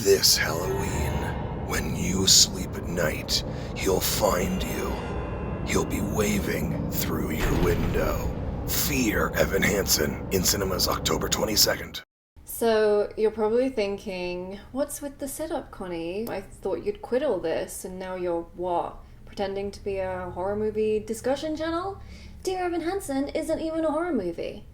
This Halloween, when you sleep at night, he'll find you. He'll be waving through your window. Fear Evan Hansen in cinemas October 22nd. So, you're probably thinking, what's with the setup, Connie? I thought you'd quit all this, and now you're what? Pretending to be a horror movie discussion channel? Dear Evan Hansen isn't even a horror movie.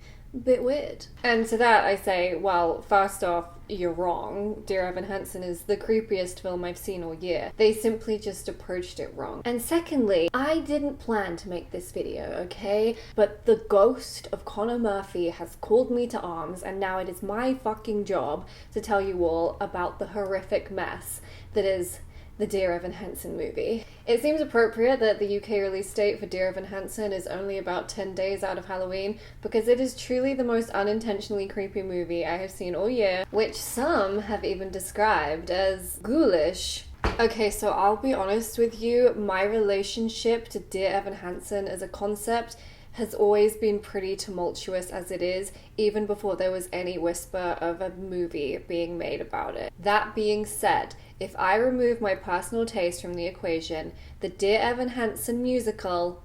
Bit weird. And to that I say, well, first off, you're wrong. Dear Evan Hansen is the creepiest film I've seen all year. They simply just approached it wrong. And secondly, I didn't plan to make this video, okay? But the ghost of Connor Murphy has called me to arms, and now it is my fucking job to tell you all about the horrific mess that is the Dear Evan Hansen movie. It seems appropriate that the UK release date for Dear Evan Hansen is only about 10 days out of Halloween, because it is truly the most unintentionally creepy movie I have seen all year, which some have even described as ghoulish. Okay, so I'll be honest with you, my relationship to Dear Evan Hansen as a concept has always been pretty tumultuous as it is, even before there was any whisper of a movie being made about it. That being said, if I remove my personal taste from the equation, the Dear Evan Hansen musical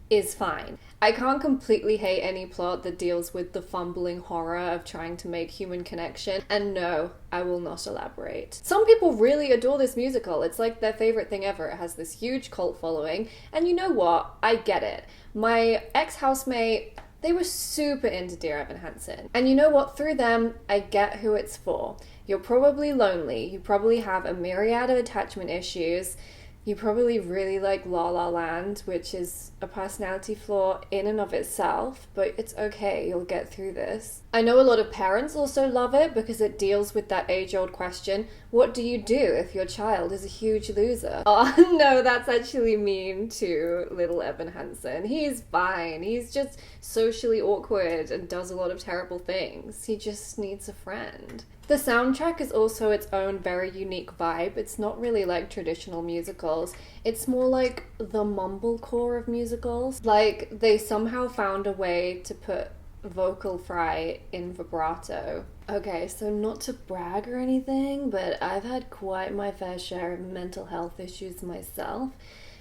is fine. I can't completely hate any plot that deals with the fumbling horror of trying to make human connection, and no, I will not elaborate. Some people really adore this musical. It's like their favorite thing ever. It has this huge cult following, and you know what? I get it. My ex-housemate, they were super into Dear Evan Hansen. And you know what? Through them, I get who it's for. You're probably lonely. You probably have a myriad of attachment issues. You probably really like La La Land, which is a personality flaw in and of itself, but it's okay, you'll get through this. I know a lot of parents also love it because it deals with that age-old question, what do you do if your child is a huge loser? Oh no, that's actually mean to little Evan Hansen. He's fine, he's just socially awkward and does a lot of terrible things. He just needs a friend. The soundtrack is also its own very unique vibe. It's not really like traditional musicals. It's more like the mumblecore of musicals. Like, they somehow found a way to put vocal fry in vibrato. Okay, so not to brag or anything, but I've had quite my fair share of mental health issues myself.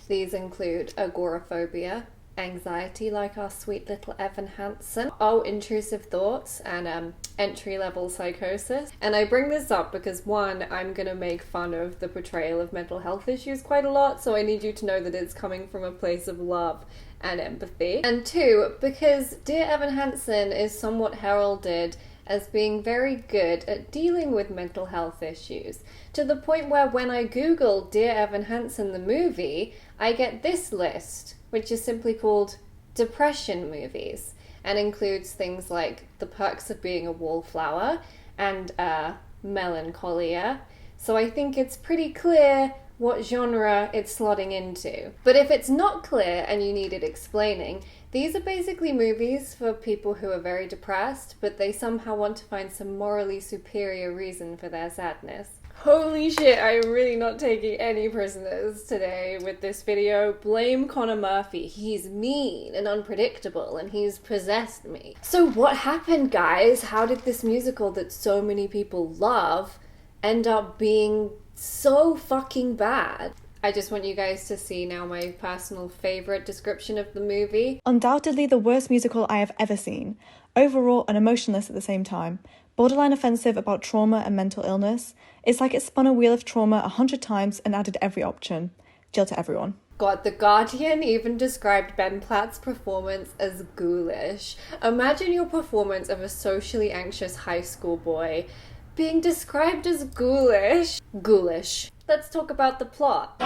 These include agoraphobia, anxiety like our sweet little Evan Hansen, intrusive thoughts, and entry-level psychosis. And I bring this up because one, I'm gonna make fun of the portrayal of mental health issues quite a lot, so I need you to know that it's coming from a place of love and empathy. And two, because Dear Evan Hansen is somewhat heralded as being very good at dealing with mental health issues, to the point where when I Google Dear Evan Hansen the movie, I get this list, which is simply called depression movies, and includes things like The Perks of Being a Wallflower and Melancholia. So I think it's pretty clear what genre it's slotting into. But if it's not clear and you need it explaining, these are basically movies for people who are very depressed, but they somehow want to find some morally superior reason for their sadness. Holy shit, I'm really not taking any prisoners today with this video. Blame Connor Murphy. He's mean and unpredictable and he's possessed me. So what happened, guys? How did this musical that so many people love end up being so fucking bad? I just want you guys to see now my personal favorite description of the movie. Undoubtedly the worst musical I have ever seen. Overwrought and emotionless at the same time. Borderline offensive about trauma and mental illness. It's like it spun a wheel of trauma 100 times and added every option. Jail to everyone. God, The Guardian even described Ben Platt's performance as ghoulish. Imagine your performance of a socially anxious high school boy being described as ghoulish. Ghoulish. Let's talk about the plot.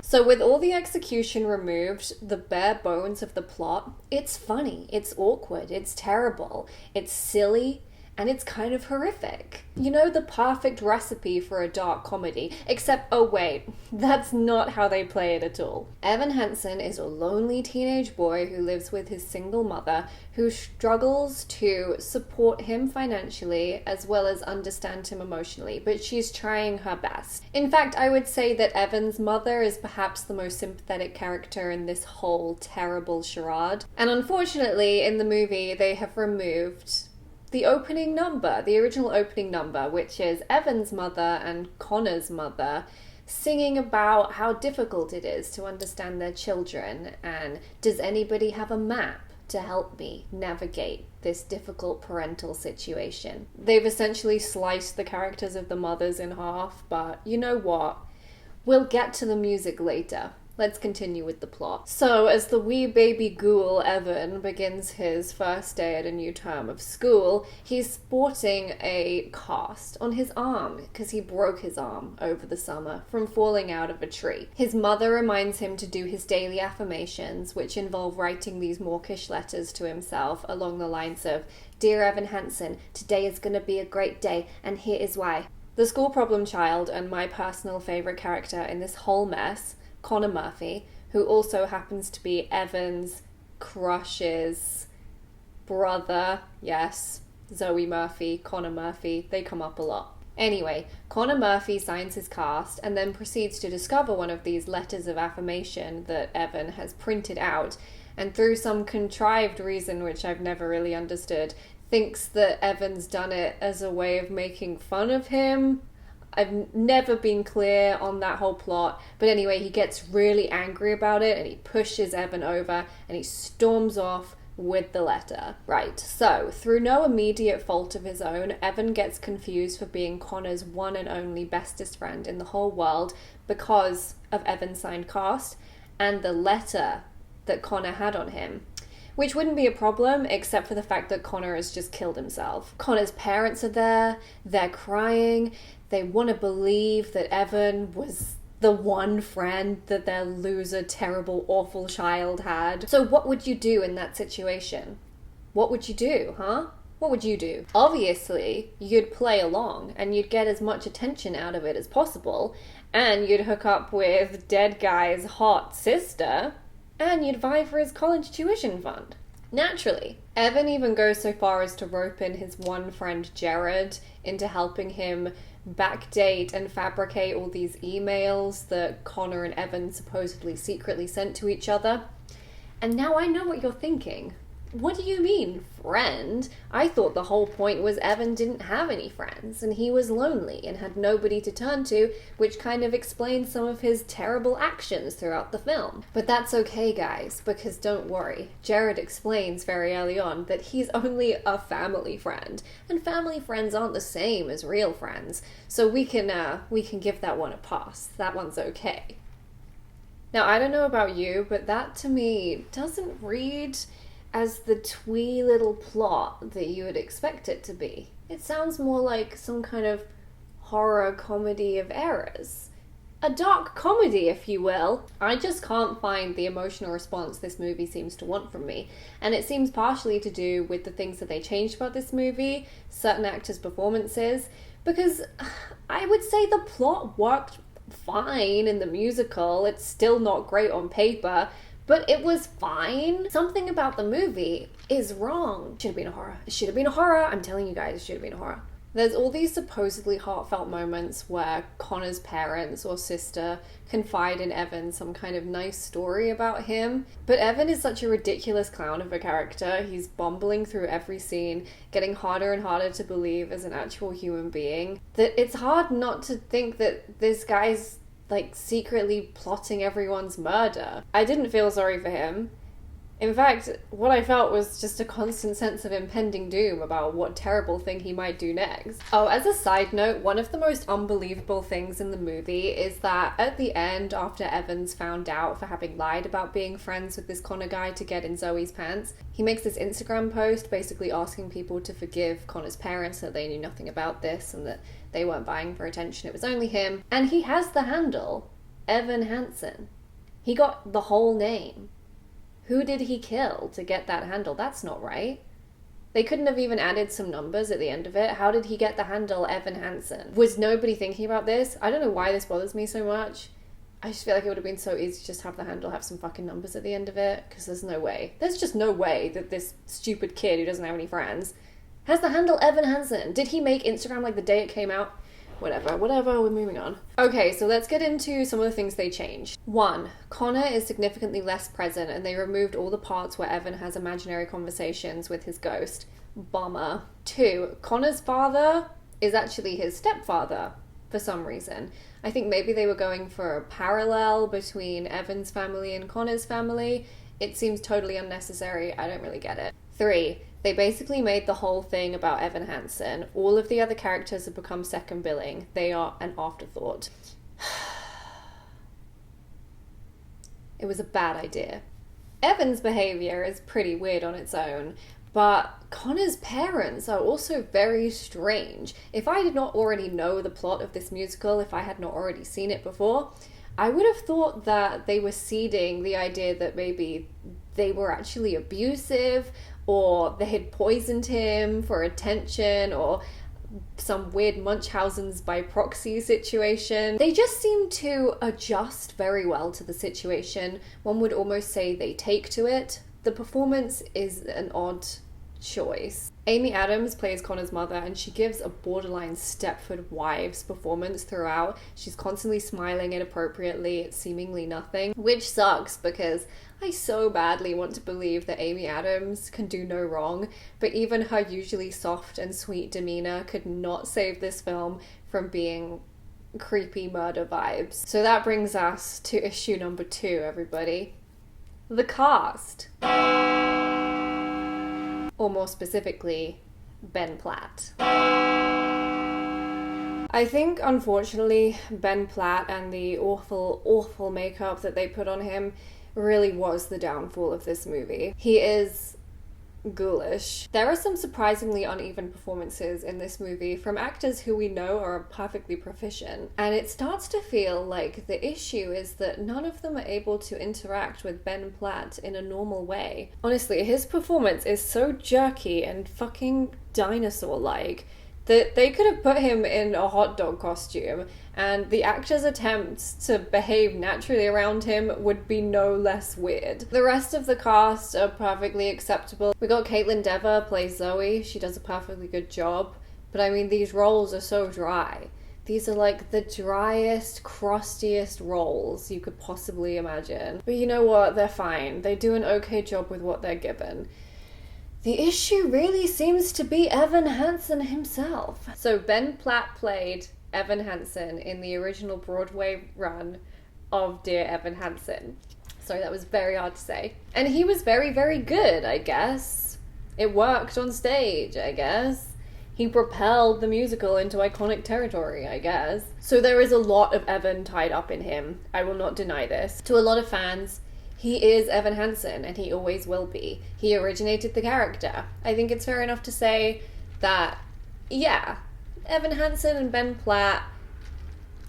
So with all the execution removed, the bare bones of the plot, it's funny, it's awkward, it's terrible, it's silly, and it's kind of horrific. You know, the perfect recipe for a dark comedy, except, oh wait, that's not how they play it at all. Evan Hansen is a lonely teenage boy who lives with his single mother, who struggles to support him financially as well as understand him emotionally, but she's trying her best. In fact, I would say that Evan's mother is perhaps the most sympathetic character in this whole terrible charade. And unfortunately, in the movie, they have removed the opening number, the original opening number, which is Evan's mother and Connor's mother singing about how difficult it is to understand their children, and does anybody have a map to help me navigate this difficult parental situation. They've essentially sliced the characters of the mothers in half, but you know what? We'll get to the music later. Let's continue with the plot. So, as the wee baby ghoul Evan begins his first day at a new term of school, he's sporting a cast on his arm because he broke his arm over the summer from falling out of a tree. His mother reminds him to do his daily affirmations, which involve writing these mawkish letters to himself along the lines of, "Dear Evan Hansen, today is going to be a great day, and here is why." The school problem child and my personal favourite character in this whole mess, Connor Murphy, who also happens to be Evan's crush's brother. Yes, Zoe Murphy, Connor Murphy, they come up a lot. Anyway, Connor Murphy signs his cast and then proceeds to discover one of these letters of affirmation that Evan has printed out, and through some contrived reason which I've never really understood, thinks that Evan's done it as a way of making fun of him. I've never been clear on that whole plot, but anyway, he gets really angry about it and he pushes Evan over and he storms off with the letter. Right, so through no immediate fault of his own, Evan gets confused for being Connor's one and only bestest friend in the whole world because of Evan's signed cast and the letter that Connor had on him. Which wouldn't be a problem, except for the fact that Connor has just killed himself. Connor's parents are there, they're crying, they want to believe that Evan was the one friend that their loser, terrible, awful child had. So what would you do in that situation? What would you do, huh? What would you do? Obviously, you'd play along, and you'd get as much attention out of it as possible, and you'd hook up with dead guy's hot sister, and you'd vie for his college tuition fund. Naturally. Evan even goes so far as to rope in his one friend Jared into helping him backdate and fabricate all these emails that Connor and Evan supposedly secretly sent to each other. And now I know what you're thinking. What do you mean, friend? I thought the whole point was Evan didn't have any friends, and he was lonely and had nobody to turn to, which kind of explains some of his terrible actions throughout the film. But that's okay, guys, because don't worry, Jared explains very early on that he's only a family friend, and family friends aren't the same as real friends, so we can give that one a pass. That one's okay. Now, I don't know about you, but that to me doesn't read as the twee little plot that you would expect it to be. It sounds more like some kind of horror comedy of errors. A dark comedy, if you will. I just can't find the emotional response this movie seems to want from me. And it seems partially to do with the things that they changed about this movie, certain actors' performances, because I would say the plot worked fine in the musical. It's still not great on paper, but it was fine. Something about the movie is wrong. It should have been a horror. It should have been a horror. I'm telling you guys, it should have been a horror. There's all these supposedly heartfelt moments where Connor's parents or sister confide in Evan some kind of nice story about him. But Evan is such a ridiculous clown of a character. He's bumbling through every scene, getting harder and harder to believe as an actual human being, that it's hard not to think that this guy's secretly plotting everyone's murder. I didn't feel sorry for him. In fact, what I felt was just a constant sense of impending doom about what terrible thing he might do next. Oh, as a side note, one of the most unbelievable things in the movie is that at the end, after Evan's found out for having lied about being friends with this Connor guy to get in Zoe's pants, he makes this Instagram post basically asking people to forgive Connor's parents, that they knew nothing about this and that they weren't buying for attention, it was only him. And he has the handle, Evan Hansen. He got the whole name. Who did he kill to get that handle? That's not right. They couldn't have even added some numbers at the end of it. How did he get the handle Evan Hansen? Was nobody thinking about this? I don't know why this bothers me so much. I just feel like it would have been so easy to just have the handle have some fucking numbers at the end of it, because there's no way. There's just no way that this stupid kid who doesn't have any friends has the handle Evan Hansen. Did he make Instagram the day it came out? Whatever, we're moving on. Okay, so let's get into some of the things they changed. 1. Connor is significantly less present, and they removed all the parts where Evan has imaginary conversations with his ghost. Bummer. 2. Connor's father is actually his stepfather, for some reason. I think maybe they were going for a parallel between Evan's family and Connor's family. It seems totally unnecessary. I don't really get it. 3. They basically made the whole thing about Evan Hansen. All of the other characters have become second billing. They are an afterthought. It was a bad idea. Evan's behavior is pretty weird on its own, but Connor's parents are also very strange. If I did not already know the plot of this musical, if I had not already seen it before, I would have thought that they were seeding the idea that maybe they were actually abusive, or they had poisoned him for attention, or some weird Munchausen's by proxy situation. They just seem to adjust very well to the situation. One would almost say they take to it. The performance is an odd choice. Amy Adams plays Connor's mother, and she gives a borderline Stepford Wives performance throughout. She's constantly smiling inappropriately at seemingly nothing, which sucks because I so badly want to believe that Amy Adams can do no wrong, but even her usually soft and sweet demeanor could not save this film from being creepy murder vibes. So that brings us to issue number 2, everybody. The cast. Or more specifically, Ben Platt. I think, unfortunately, Ben Platt and the awful, awful makeup that they put on him really was the downfall of this movie. He is ghoulish. There are some surprisingly uneven performances in this movie from actors who we know are perfectly proficient, and it starts to feel like the issue is that none of them are able to interact with Ben Platt in a normal way. Honestly, his performance is so jerky and fucking dinosaur-like that they could have put him in a hot dog costume, and the actor's attempts to behave naturally around him would be no less weird. The rest of the cast are perfectly acceptable. We got Caitlin Dever plays Zoe. She does a perfectly good job. But I mean, these roles are so dry. These are like the driest, crustiest roles you could possibly imagine. But you know what? They're fine. They do an okay job with what they're given. The issue really seems to be Evan Hansen himself. So Ben Platt played Evan Hansen in the original Broadway run of Dear Evan Hansen. Sorry, that was very hard to say. And he was very, very good, I guess. It worked on stage, I guess. He propelled the musical into iconic territory, I guess. So there is a lot of Evan tied up in him. I will not deny this. To a lot of fans, he is Evan Hansen, and he always will be. He originated the character. I think it's fair enough to say that, yeah, Evan Hansen and Ben Platt,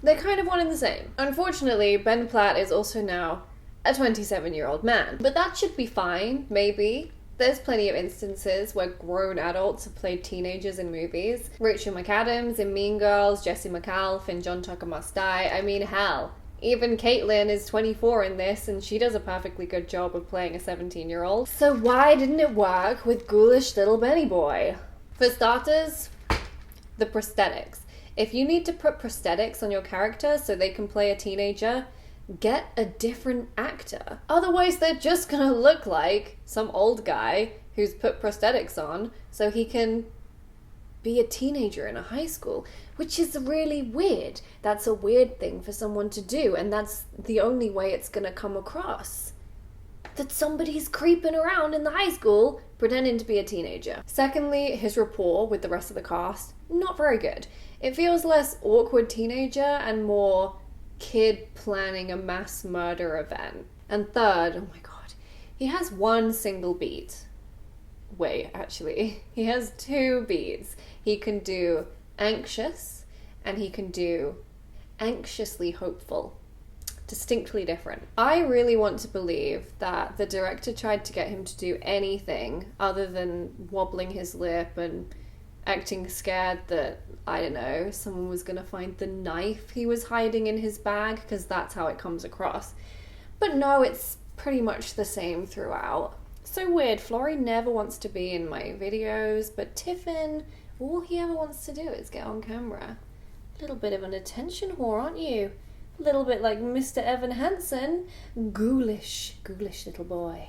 they're kind of one and the same. Unfortunately, Ben Platt is also now a 27-year-old man. But that should be fine, maybe. There's plenty of instances where grown adults have played teenagers in movies. Rachel McAdams in Mean Girls, Jesse McAuliffe in John Tucker Must Die. I mean, hell, even Caitlin is 24 in this, and she does a perfectly good job of playing a 17-year-old. So why didn't it work with ghoulish little Benny boy? For starters, the prosthetics. If you need to put prosthetics on your character so they can play a teenager, get a different actor. Otherwise, they're just gonna look like some old guy who's put prosthetics on so he can be a teenager in a high school, which is really weird. That's a weird thing for someone to do, and that's the only way it's gonna come across. That somebody's creeping around in the high school pretending to be a teenager. Secondly, his rapport with the rest of the cast, not very good. It feels less awkward teenager and more kid planning a mass murder event. And third, oh my god, he has one single beat. Wait, actually, he has 2 beats. He can do anxious, and he can do anxiously hopeful. Distinctly different. I really want to believe that the director tried to get him to do anything other than wobbling his lip and acting scared that, I don't know, someone was going to find the knife he was hiding in his bag, because that's how it comes across. But no, it's pretty much the same throughout. So weird. Florrie never wants to be in my videos, but Tiffin, all he ever wants to do is get on camera. Little bit of an attention whore, aren't you? A little bit like Mr. Evan Hansen. Ghoulish little boy.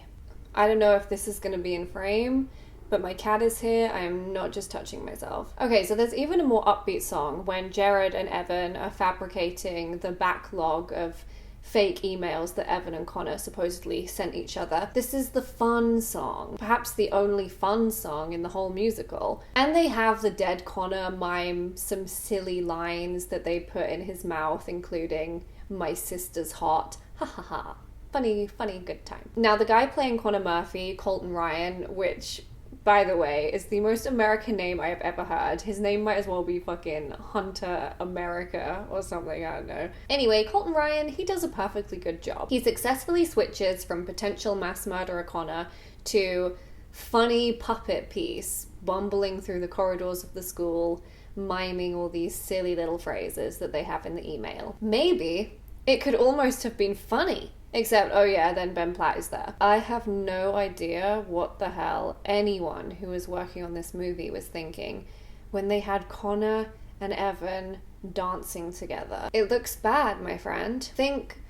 I don't know if this is going to be in frame, but my cat is here. I am not just touching myself. Okay, so there's even a more upbeat song when Jared and Evan are fabricating the backlog of fake emails that Evan and Connor supposedly sent each other. This is the fun song, perhaps the only fun song in the whole musical. And they have the dead Connor mime some silly lines that they put in his mouth, including, "My sister's hot, ha ha ha." Funny, good time. Now, the guy playing Connor Murphy, Colton Ryan, which, by the way, is the most American name I have ever heard. His name might as well be fucking Hunter America or something, I don't know. Anyway, Colton Ryan, he does a perfectly good job. He successfully switches from potential mass murderer Connor to funny puppet piece, bumbling through the corridors of the school, miming all these silly little phrases that they have in the email. Maybe it could almost have been funny. Except, oh yeah, then Ben Platt is there. I have no idea what the hell anyone who was working on this movie was thinking when they had Connor and Evan dancing together. It looks bad, my friend. Think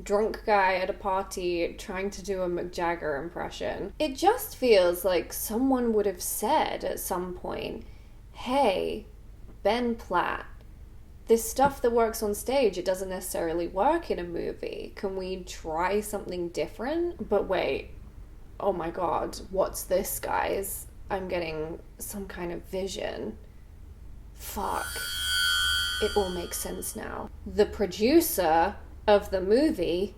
drunk guy at a party trying to do a Mick Jagger impression. It just feels like someone would have said at some point, "Hey, Ben Platt, this stuff that works on stage, it doesn't necessarily work in a movie. Can we try something different?" But wait, oh my god, what's this, guys? I'm getting some kind of vision. Fuck. It all makes sense now. The producer of the movie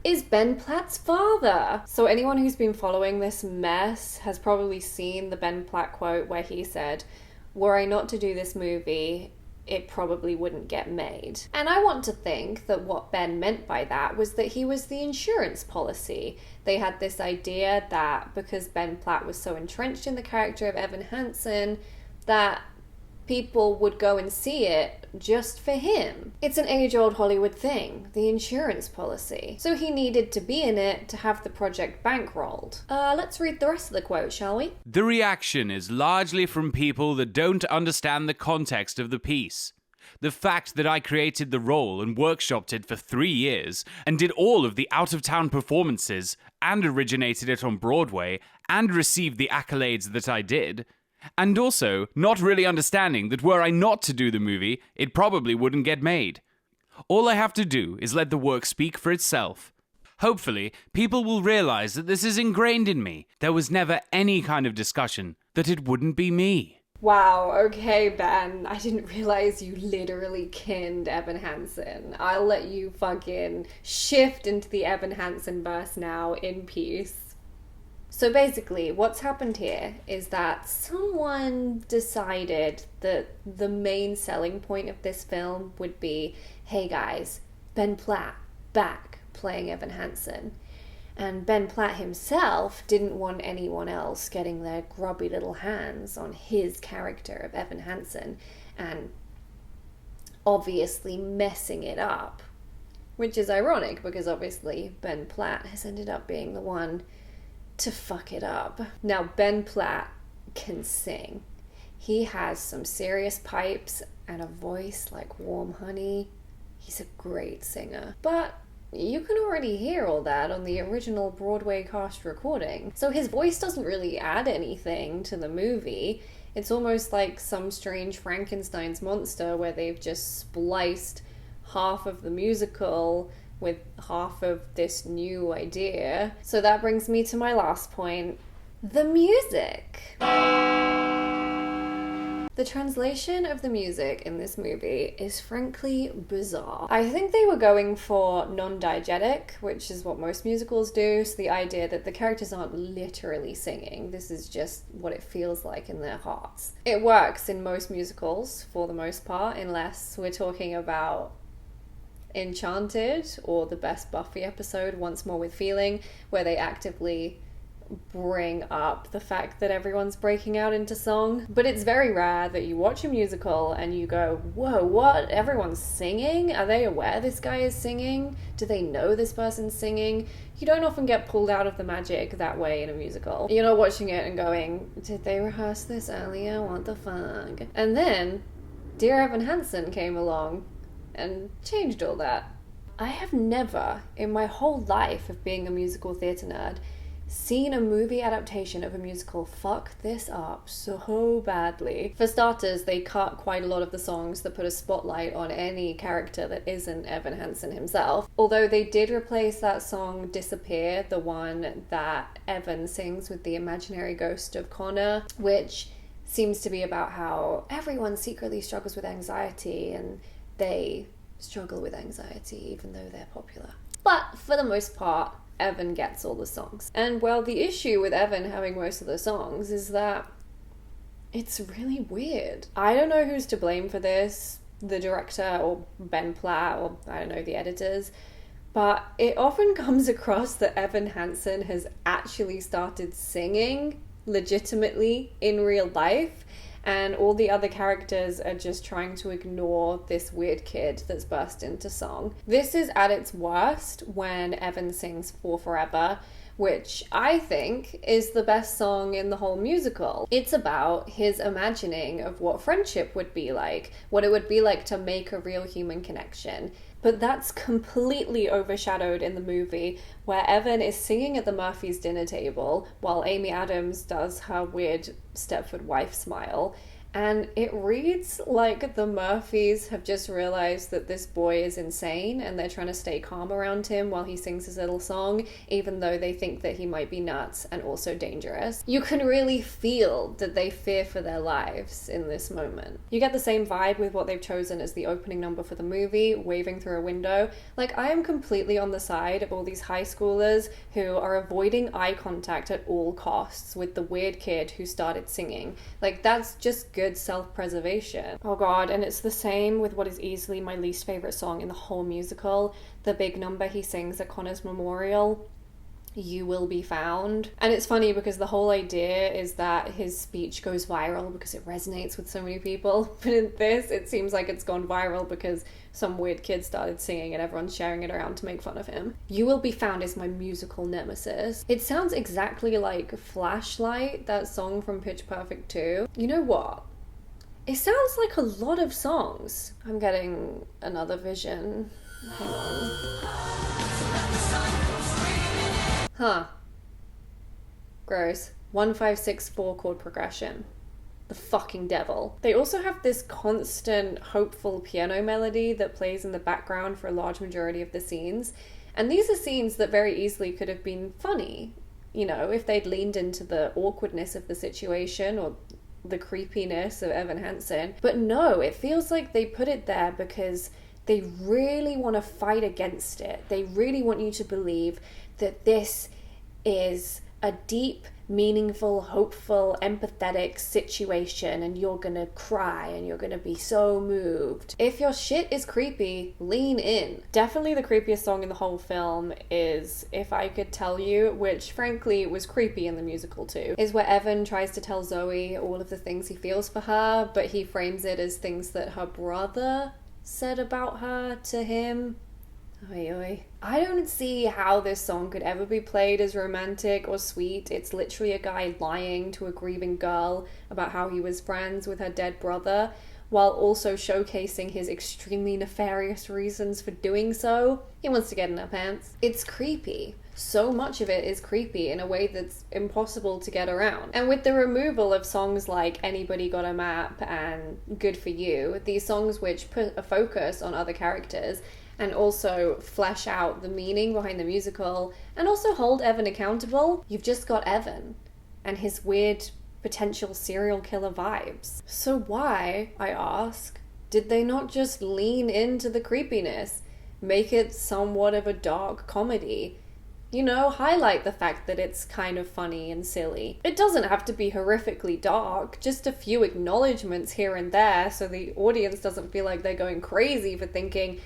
is Ben Platt's father. So anyone who's been following this mess has probably seen the Ben Platt quote where he said, "Were I not to do this movie, it probably wouldn't get made." And I want to think that what Ben meant by that was that he was the insurance policy. They had this idea that because Ben Platt was so entrenched in the character of Evan Hansen, that people would go and see it just for him. It's an age-old Hollywood thing, the insurance policy. So he needed to be in it to have the project bankrolled. Let's read the rest of the quote, shall we? The reaction is largely from people that don't understand the context of the piece. The fact that I created the role and workshopped it for 3 years and did all of the out-of-town performances and originated it on Broadway and received the accolades that I did, and also not really understanding that were I not to do the movie, it probably wouldn't get made. All I have to do is let the work speak for itself. Hopefully, people will realize that this is ingrained in me. There was never any kind of discussion that it wouldn't be me. Wow, okay, Ben. I didn't realize you literally kinned Evan Hansen. I'll let you fucking shift into the Evan Hansen verse now in peace. So basically, what's happened here is that someone decided that the main selling point of this film would be, hey guys, Ben Platt back playing Evan Hansen. And Ben Platt himself didn't want anyone else getting their grubby little hands on his character of Evan Hansen and obviously messing it up. Which is ironic because obviously Ben Platt has ended up being the one to fuck it up. Now, Ben Platt can sing. He has some serious pipes and a voice like warm honey. He's a great singer. But you can already hear all that on the original Broadway cast recording. So his voice doesn't really add anything to the movie. It's almost like some strange Frankenstein's monster where they've just spliced half of the musical with half of this new idea. So that brings me to my last point, the music. The translation of the music in this movie is frankly bizarre. I think they were going for non-diegetic, which is what most musicals do, so the idea that the characters aren't literally singing, this is just what it feels like in their hearts. It works in most musicals, for the most part, unless we're talking about Enchanted or the best Buffy episode, Once More with Feeling, where they actively bring up the fact that everyone's breaking out into song. But it's very rare that you watch a musical and you go, whoa, what? Everyone's singing? Are they aware this guy is singing? Do they know this person's singing? You don't often get pulled out of the magic that way in a musical. You're not watching it and going, did they rehearse this earlier? What the fuck? And then Dear Evan Hansen came along and changed all that. I have never, in my whole life of being a musical theatre nerd, seen a movie adaptation of a musical fuck this up so badly. For starters, they cut quite a lot of the songs that put a spotlight on any character that isn't Evan Hansen himself. Although they did replace that song Disappear, the one that Evan sings with the imaginary ghost of Connor, which seems to be about how everyone secretly struggles with anxiety and they struggle with anxiety even though they're popular. But for the most part, Evan gets all the songs. And well, the issue with Evan having most of the songs is that it's really weird. I don't know who's to blame for this, the director or Ben Platt or I don't know, the editors, but it often comes across that Evan Hansen has actually started singing legitimately in real life, and all the other characters are just trying to ignore this weird kid that's burst into song. This is at its worst when Evan sings For Forever, which I think is the best song in the whole musical. It's about his imagining of what friendship would be like, what it would be like to make a real human connection. But that's completely overshadowed in the movie, where Evan is singing at the Murphys' dinner table while Amy Adams does her weird Stepford wife smile. And it reads like the Murphys have just realized that this boy is insane and they're trying to stay calm around him while he sings his little song, even though they think that he might be nuts and also dangerous. You can really feel that they fear for their lives in this moment. You get the same vibe with what they've chosen as the opening number for the movie, Waving Through a Window. Like, I am completely on the side of all these high schoolers who are avoiding eye contact at all costs with the weird kid who started singing. Like, that's just good self-preservation. Oh god, and it's the same with what is easily my least favorite song in the whole musical, the big number he sings at Connor's memorial, You Will Be Found. And it's funny because the whole idea is that his speech goes viral because it resonates with so many people, but in this it seems like it's gone viral because some weird kid started singing and everyone's sharing it around to make fun of him. You Will Be Found is my musical nemesis. It sounds exactly like Flashlight, that song from Pitch Perfect 2. You know what? It sounds like a lot of songs. I'm getting another vision. Hang on. Huh. Gross. 1-5-6-4 chord progression. The fucking devil. They also have this constant, hopeful piano melody that plays in the background for a large majority of the scenes. And these are scenes that very easily could have been funny, you know, if they'd leaned into the awkwardness of the situation or the creepiness of Evan Hansen. But no, it feels like they put it there because they really want to fight against it. They really want you to believe that this is a deep, meaningful, hopeful, empathetic situation and you're gonna cry and you're gonna be so moved. If your shit is creepy, lean in. Definitely the creepiest song in the whole film is If I Could Tell You, which frankly was creepy in the musical too, is where Evan tries to tell Zoe all of the things he feels for her, but he frames it as things that her brother said about her to him. Oi, oi. I don't see how this song could ever be played as romantic or sweet. It's literally a guy lying to a grieving girl about how he was friends with her dead brother, while also showcasing his extremely nefarious reasons for doing so. He wants to get in her pants. It's creepy. So much of it is creepy in a way that's impossible to get around. And with the removal of songs like Anybody Got a Map and Good For You, these songs which put a focus on other characters and also flesh out the meaning behind the musical, and also hold Evan accountable, you've just got Evan and his weird potential serial killer vibes. So why, I ask, did they not just lean into the creepiness, make it somewhat of a dark comedy? You know, highlight the fact that it's kind of funny and silly. It doesn't have to be horrifically dark, just a few acknowledgements here and there so the audience doesn't feel like they're going crazy for thinking,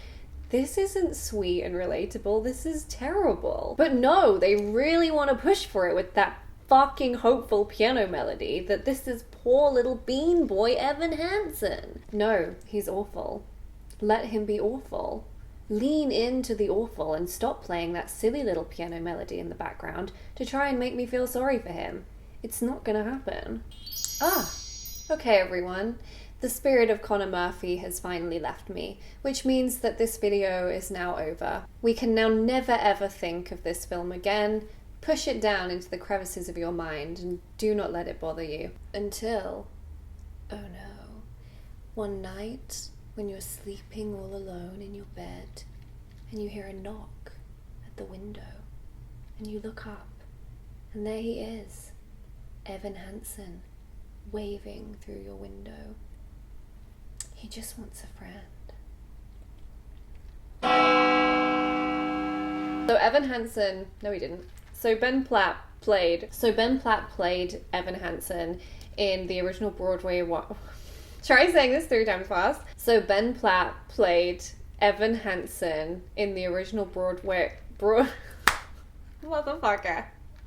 this isn't sweet and relatable, this is terrible. But no, they really want to push for it with that fucking hopeful piano melody that this is poor little bean boy Evan Hansen. No, he's awful. Let him be awful. Lean into the awful and stop playing that silly little piano melody in the background to try and make me feel sorry for him. It's not gonna happen. Okay, everyone. The spirit of Connor Murphy has finally left me, which means that this video is now over. We can now never ever think of this film again. Push it down into the crevices of your mind and do not let it bother you. Until, oh no, one night when you're sleeping all alone in your bed and you hear a knock at the window and you look up and there he is, Evan Hansen, waving through your window. He just wants a friend. So Evan Hansen, no he didn't. So Ben Platt played Evan Hansen in the original Broadway Try saying this 3 times fast. So Ben Platt played Evan Hansen in the original Motherfucker.